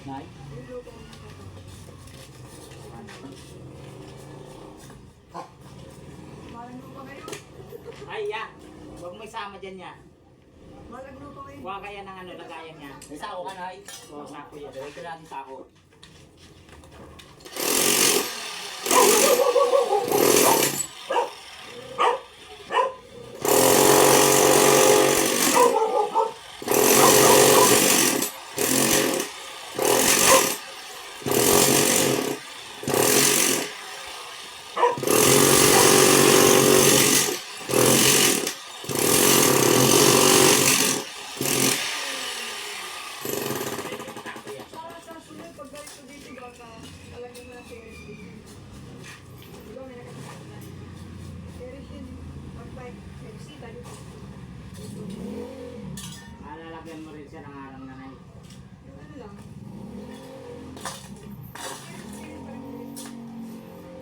Nay? Malagno pa kayo? Ay, ya. Huwag mo isama dyan niya. Malagno pa kayo? Huwag kaya ng ano, lagayan niya. May sako ka, Nay? Oo, sako yan. Dawag ka natin sako. Sa sunod, pag ganito dito baka talagyan mo na series dito. Diba may nakakasaklan? Series yun. Pag-bike, FC, tayo. Lalagyan mo rin siya ng arang nanay. Yung ano lang.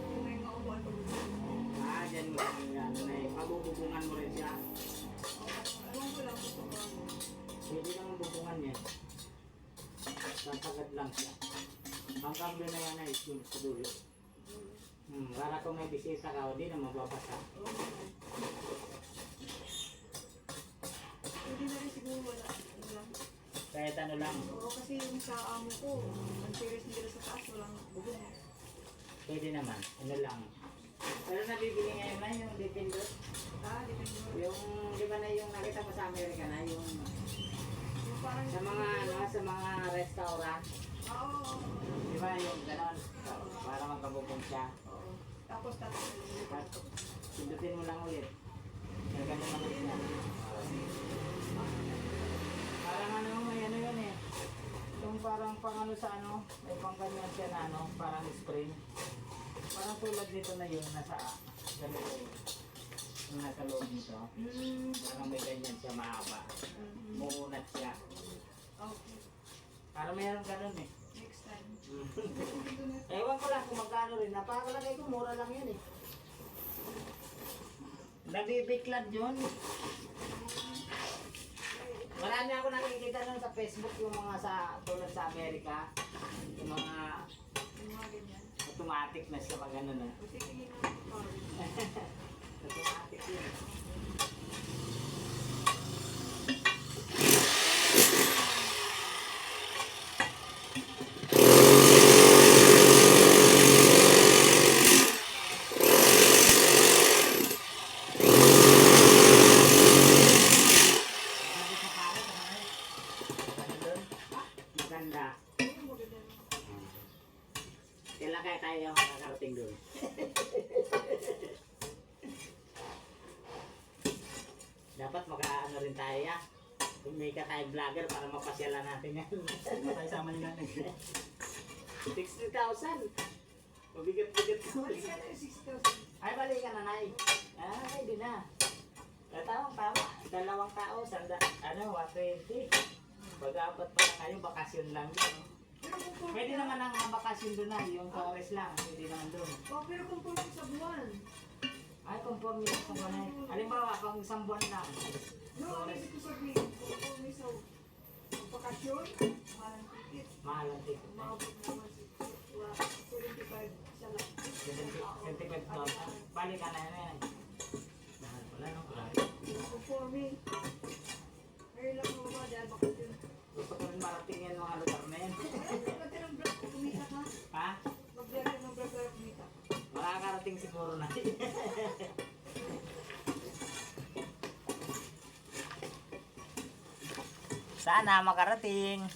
Yung may maupuan pag Dyan mo rin yan. Nanay, pabububungan mo rin siya. Ewan ko lang kung paano. Pwede naman bubungan niya. Sasagad lang siya. Hanggang doon na yan ay yung sa dulo. Para kung may bisita ka, hindi na mababasa. Pwede na rin siguro wala. Ano lang. Kahit ano lang. Oo, kasi yung sa amo ko, ang series nila sa taas, walang bubong. Pwede naman. Ano lang. Pero nabibili ngayon na yung Defender. Depende mo. Yung, di ba na yung nakita ko sa Amerika na yung Yung parang sa mga ano, sa mga restaurant. Oo. Di ba yung ganon? Para magkabubong siya. Oo. Tapos Tapos, pindutin mo lang ulit. Ganun naman siya. Parang ano, may ano yun eh. Yung parang pang ano sa ano, may pang ganyan siya na ano, parang spring. Parang tulad dito na yun, nasa ganito. Yung nasa loob nito. Parang may ganyan siya mahaba. Muunat siya. Okay. Parang mayroong ganun eh. Next time. Ewan ko lang kung magkano rin. Napakalagay ko, mura lang yun eh. Nabibiklad yun. Marami ako nakikita nun sa Facebook yung mga sa tulad sa Amerika. Yung mga Yung mga ganyan. automatic na siya pag ano na. Kasi tingin na. Automatic yun. Maganda. Kailan kaya tayo makakarating doon? Dapat makaano rin tayo ya. Kumika tayo vlogger para mapasyalan natin yan. Ano tayo sama ni Nanay? 60,000. Mabigat-bigat ko. Balik ka na yung 6,000. Ay, balik ka na, Nay. Ay, di na. Tama. Dalawang tao, ano, 120. Pag-apat pa lang kayo, bakasyon lang yun. Pero kung Pwede naman ang bakasyon doon na, yung forest lang. Pwede naman doon. pero kung puro sa buwan. Ay, conforme lang sa buwan. Halimbawa, pang isang buwan lang. No, ang ibig ko sabihin, kung may sa bakasyon, malang ticket. Mahal ang ticket. Umabot naman si 75 sa lang. 75,000. Balik ka na yan. Mahal pala, no? Conforme. Ngayon lang mo ba dahil bakasyon? Gusto ko rin marating yan mga lugar na yan. Pagka ng vlog, kumita ka. Ha? Mag-vlog ka ng vlog, kumita ka. Makakarating siguro na. Sana makarating.